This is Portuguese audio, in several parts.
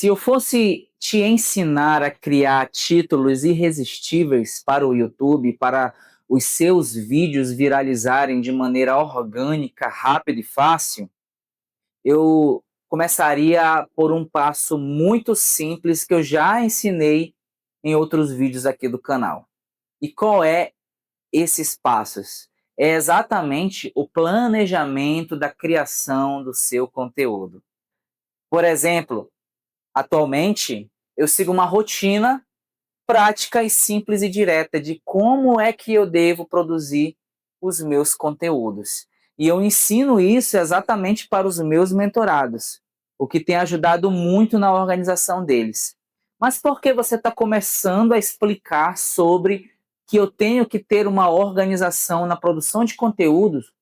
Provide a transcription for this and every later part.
Se eu fosse te ensinar a criar títulos irresistíveis para o YouTube, para os seus vídeos viralizarem de maneira orgânica, rápida e fácil, eu começaria por um passo muito simples que eu já ensinei em outros vídeos aqui do canal. E qual é esses passos? É exatamente o planejamento da criação do seu conteúdo. Por exemplo, atualmente, eu sigo uma rotina prática e simples e direta de como é que eu devo produzir os meus conteúdos. E eu ensino isso exatamente para os meus mentorados, o que tem ajudado muito na organização deles. Mas por que você está começando a explicar sobre que eu tenho que ter uma organização na produção de conteúdos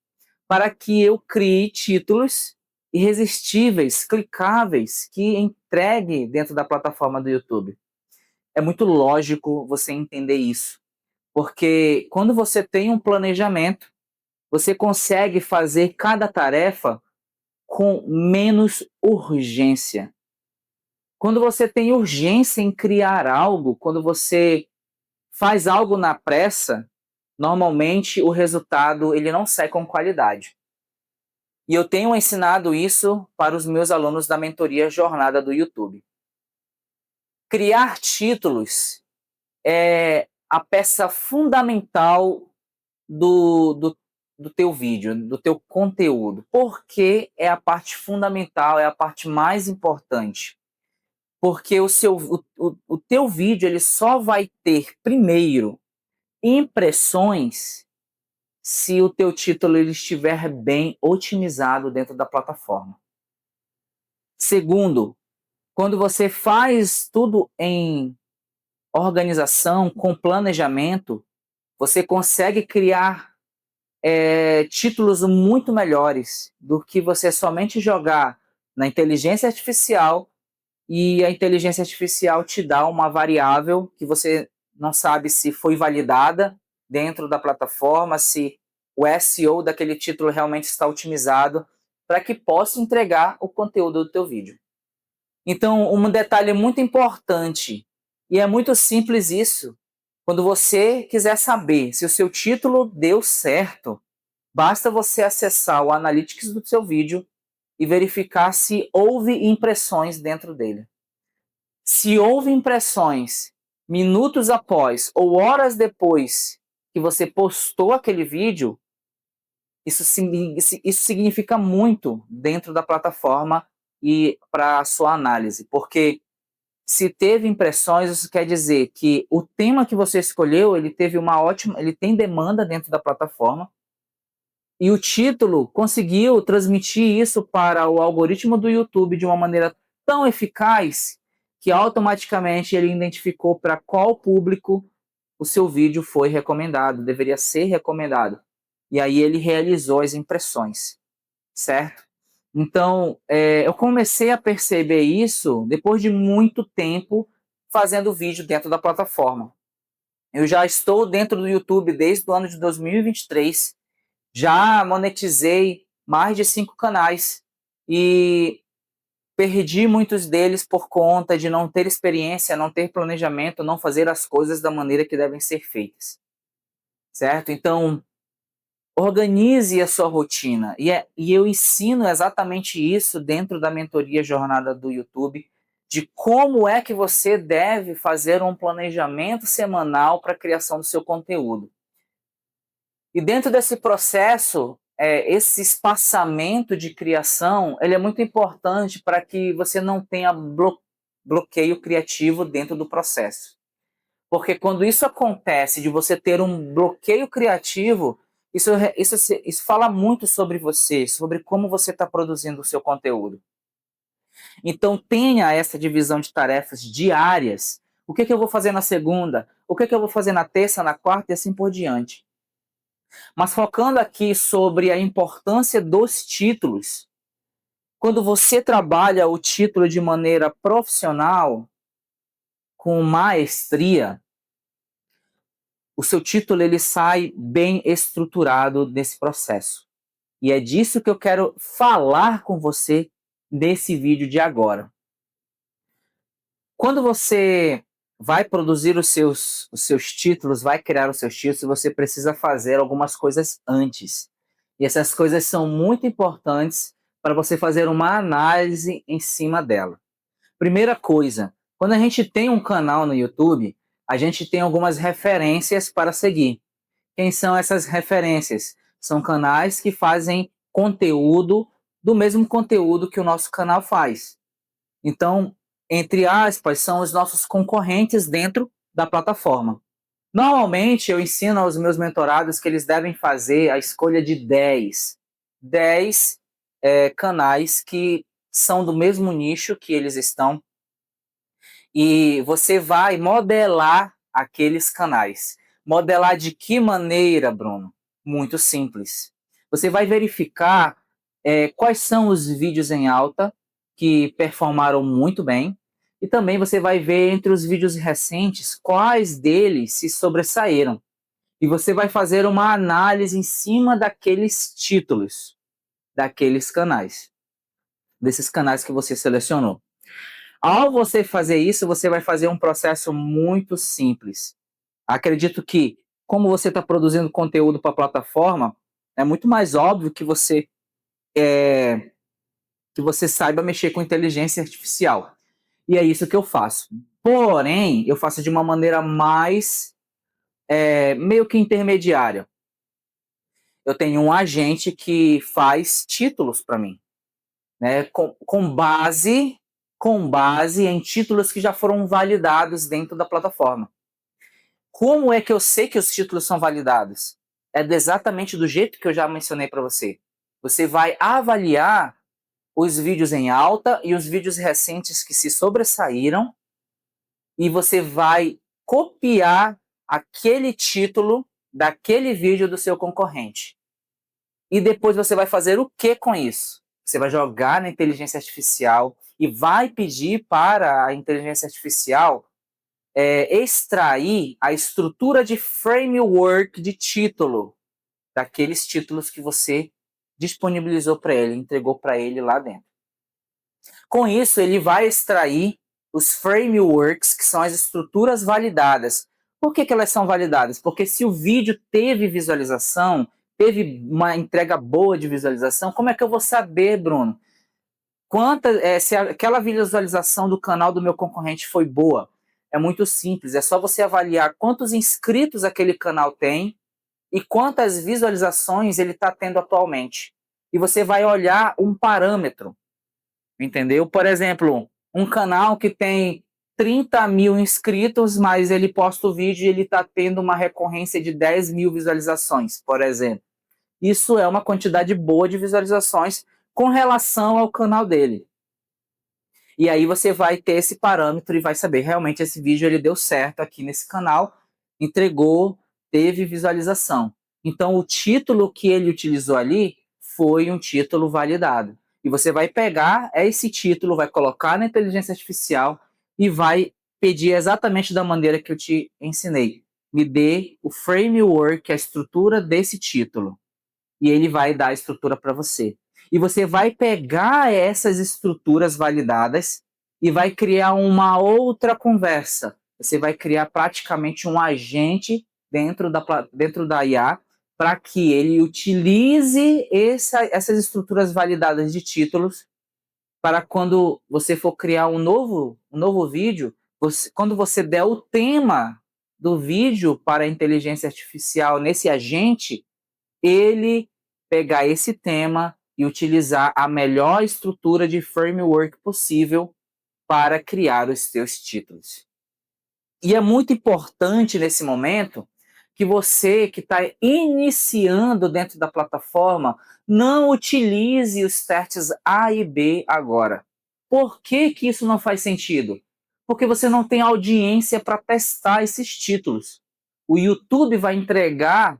para que eu crie títulos irresistíveis, clicáveis, que entregue dentro da plataforma do YouTube? É muito lógico você entender isso, porque quando você tem um planejamento, você consegue fazer cada tarefa com menos urgência. Quando você tem urgência em criar algo, quando você faz algo na pressa, normalmente o resultado ele não sai com qualidade. E eu tenho ensinado isso para os meus alunos da mentoria Jornada do YouTube. Criar títulos é a peça fundamental do teu vídeo, do teu conteúdo. Porque é a parte fundamental, é a parte mais importante. Porque o teu vídeo ele só vai ter, primeiro, impressões se o teu título ele estiver bem otimizado dentro da plataforma. Segundo, quando você faz tudo em organização, com planejamento, você consegue criar títulos muito melhores do que você somente jogar na inteligência artificial e a inteligência artificial te dá uma variável que você não sabe se foi validada dentro da plataforma, se o SEO daquele título realmente está otimizado para que possa entregar o conteúdo do teu vídeo. Então, um detalhe muito importante, e é muito simples isso, quando você quiser saber se o seu título deu certo, basta você acessar o Analytics do seu vídeo e verificar se houve impressões dentro dele. Se houve impressões minutos após ou horas depois que você postou aquele vídeo, isso significa muito dentro da plataforma e para a sua análise, porque se teve impressões, isso quer dizer que o tema que você escolheu, ele tem demanda dentro da plataforma, e o título conseguiu transmitir isso para o algoritmo do YouTube de uma maneira tão eficaz que automaticamente ele identificou para qual público o seu vídeo foi recomendado, deveria ser recomendado. E aí ele realizou as impressões, certo? Então, eu comecei a perceber isso depois de muito tempo fazendo vídeo dentro da plataforma. Eu já estou dentro do YouTube desde o ano de 2023, já monetizei mais de 5 canais e perdi muitos deles por conta de não ter experiência, não ter planejamento, não fazer as coisas da maneira que devem ser feitas, certo? Então, organize a sua rotina. E eu ensino exatamente isso dentro da mentoria Jornada do YouTube, de como é que você deve fazer um planejamento semanal para a criação do seu conteúdo. E dentro desse processo, esse espaçamento de criação, ele é muito importante para que você não tenha bloqueio criativo dentro do processo. Porque quando isso acontece, de você ter um bloqueio criativo, isso fala muito sobre você, sobre como você está produzindo o seu conteúdo. Então tenha essa divisão de tarefas diárias. O que eu vou fazer na segunda? O que eu vou fazer na terça, na quarta e assim por diante. Mas focando aqui sobre a importância dos títulos, quando você trabalha o título de maneira profissional, com maestria, o seu título ele sai bem estruturado nesse processo. E é disso que eu quero falar com você nesse vídeo de agora. Quando você vai produzir os seus títulos, vai criar os seus títulos, você precisa fazer algumas coisas antes. E essas coisas são muito importantes para você fazer uma análise em cima dela. Primeira coisa, quando a gente tem um canal no YouTube, a gente tem algumas referências para seguir. Quem são essas referências? São canais que fazem conteúdo do mesmo conteúdo que o nosso canal faz. Então, entre aspas, são os nossos concorrentes dentro da plataforma. Normalmente, eu ensino aos meus mentorados que eles devem fazer a escolha de 10 canais que são do mesmo nicho que eles estão, e você vai modelar aqueles canais. Modelar de que maneira, Bruno? Muito simples. Você vai verificar quais são os vídeos em alta que performaram muito bem, e também você vai ver entre os vídeos recentes quais deles se sobressaíram. E você vai fazer uma análise em cima daqueles títulos, daqueles canais, desses canais que você selecionou. Ao você fazer isso, você vai fazer um processo muito simples. Acredito que, como você está produzindo conteúdo para a plataforma, é muito mais óbvio que você saiba mexer com inteligência artificial. E é isso que eu faço. Porém, eu faço de uma maneira mais meio que intermediária. Eu tenho um agente que faz títulos para mim, né, com base em títulos que já foram validados dentro da plataforma. Como é que eu sei que os títulos são validados? É exatamente do jeito que eu já mencionei para você. Você vai avaliar os vídeos em alta e os vídeos recentes que se sobressaíram, e você vai copiar aquele título daquele vídeo do seu concorrente. E depois você vai fazer o que com isso? Você vai jogar na inteligência artificial e vai pedir para a inteligência artificial extrair a estrutura de framework de título daqueles títulos que você disponibilizou para ele, entregou para ele lá dentro. Com isso, ele vai extrair os frameworks, que são as estruturas validadas. Por que elas são validadas? Porque se o vídeo teve visualização, teve uma entrega boa de visualização, como é que eu vou saber, Bruno? Se aquela visualização do canal do meu concorrente foi boa? É muito simples, é só você avaliar quantos inscritos aquele canal tem e quantas visualizações ele está tendo atualmente. E você vai olhar um parâmetro, entendeu? Por exemplo, um canal que tem 30 mil inscritos, mas ele posta o vídeo e ele está tendo uma recorrência de 10 mil visualizações, por exemplo. Isso é uma quantidade boa de visualizações com relação ao canal dele. E aí você vai ter esse parâmetro e vai saber, realmente esse vídeo ele deu certo aqui nesse canal, entregou, teve visualização. Então o título que ele utilizou ali foi um título validado. E você vai pegar esse título, vai colocar na inteligência artificial e vai pedir exatamente da maneira que eu te ensinei. Me dê o framework, a estrutura desse título. E ele vai dar a estrutura para você. E você vai pegar essas estruturas validadas e vai criar uma outra conversa. Você vai criar praticamente um agente dentro da IA para que ele utilize essas estruturas validadas de títulos para quando você for criar um novo vídeo, quando você der o tema do vídeo para a inteligência artificial nesse agente, ele pegar esse tema e utilizar a melhor estrutura de framework possível para criar os seus títulos. E é muito importante nesse momento que você que está iniciando dentro da plataforma não utilize os testes A e B agora. Por que que isso não faz sentido? Porque você não tem audiência para testar esses títulos. O YouTube vai entregar,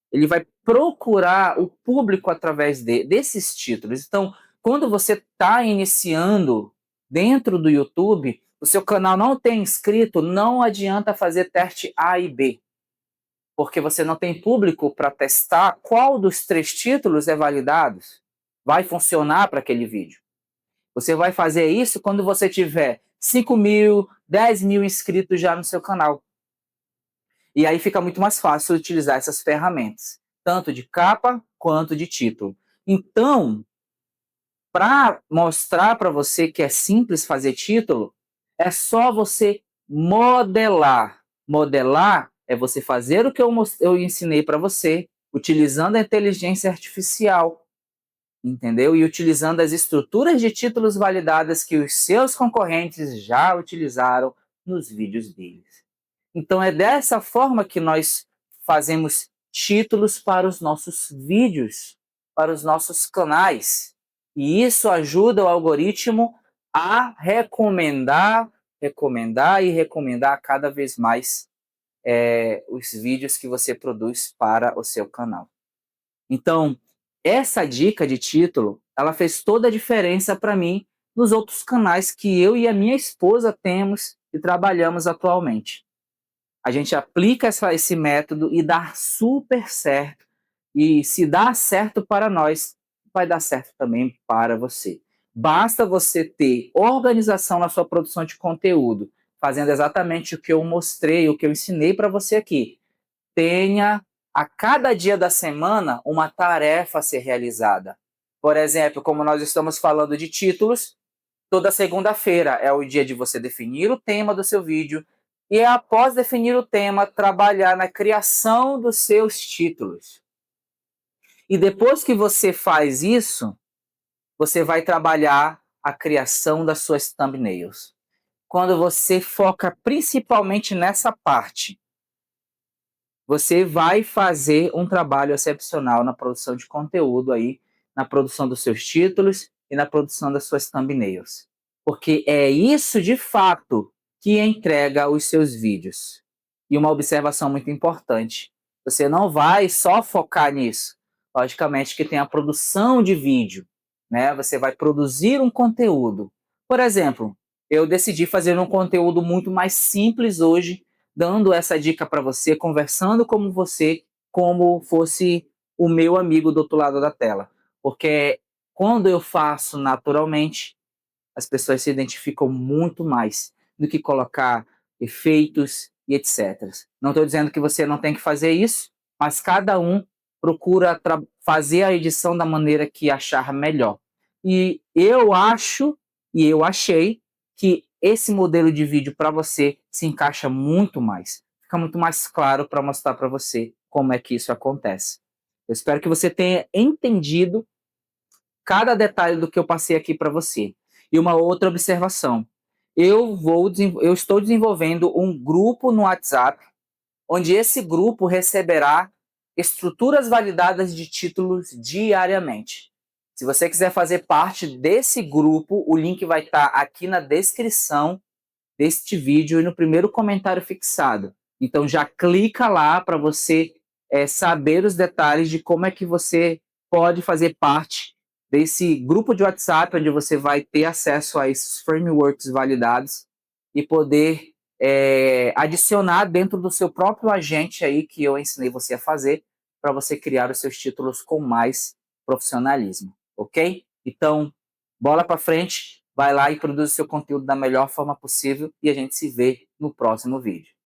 ele vai procurar o público através desses títulos. Então, quando você está iniciando dentro do YouTube, o seu canal não tem inscrito, não adianta fazer teste A e B, porque você não tem público para testar qual dos 3 títulos é validado, vai funcionar para aquele vídeo. Você vai fazer isso quando você tiver 5 mil, 10 mil inscritos já no seu canal. E aí fica muito mais fácil utilizar essas ferramentas, tanto de capa quanto de título. Então, para mostrar para você que é simples fazer título, é só você modelar. Modelar é você fazer o que eu ensinei para você, utilizando a inteligência artificial, entendeu? E utilizando as estruturas de títulos validadas que os seus concorrentes já utilizaram nos vídeos deles. Então é dessa forma que nós fazemos títulos para os nossos vídeos, para os nossos canais. E isso ajuda o algoritmo a recomendar e recomendar cada vez mais os vídeos que você produz para o seu canal. Então, essa dica de título, ela fez toda a diferença para mim nos outros canais que eu e a minha esposa temos e trabalhamos atualmente. A gente aplica esse método e dá super certo. E se dá certo para nós, vai dar certo também para você. Basta você ter organização na sua produção de conteúdo, fazendo exatamente o que eu mostrei, o que eu ensinei para você aqui. Tenha a cada dia da semana uma tarefa a ser realizada. Por exemplo, como nós estamos falando de títulos, toda segunda-feira é o dia de você definir o tema do seu vídeo e, após definir o tema, trabalhar na criação dos seus títulos. E depois que você faz isso, você vai trabalhar a criação das suas thumbnails. Quando você foca principalmente nessa parte, você vai fazer um trabalho excepcional na produção de conteúdo aí, na produção dos seus títulos e na produção das suas thumbnails. Porque é isso de fato que entrega os seus vídeos. E uma observação muito importante, você não vai só focar nisso. Logicamente que tem a produção de vídeo, né? Você vai produzir um conteúdo. Por exemplo, eu decidi fazer um conteúdo muito mais simples hoje, dando essa dica para você, conversando com você como fosse o meu amigo do outro lado da tela. Porque quando eu faço naturalmente, as pessoas se identificam muito mais do que colocar efeitos e etc. Não estou dizendo que você não tem que fazer isso, mas cada um procura fazer a edição da maneira que achar melhor. E eu acho, e eu achei, que esse modelo de vídeo para você se encaixa muito mais. Fica muito mais claro para mostrar para você como é que isso acontece. Eu espero que você tenha entendido cada detalhe do que eu passei aqui para você. E uma outra observação. Eu estou desenvolvendo um grupo no WhatsApp, onde esse grupo receberá estruturas validadas de títulos diariamente. Se você quiser fazer parte desse grupo, o link vai estar aqui na descrição deste vídeo e no primeiro comentário fixado. Então já clica lá para você saber os detalhes de como é que você pode fazer parte desse grupo de WhatsApp, onde você vai ter acesso a esses frameworks validados e poder adicionar dentro do seu próprio agente aí que eu ensinei você a fazer para você criar os seus títulos com mais profissionalismo, ok? Então, bola para frente, vai lá e produz o seu conteúdo da melhor forma possível e a gente se vê no próximo vídeo.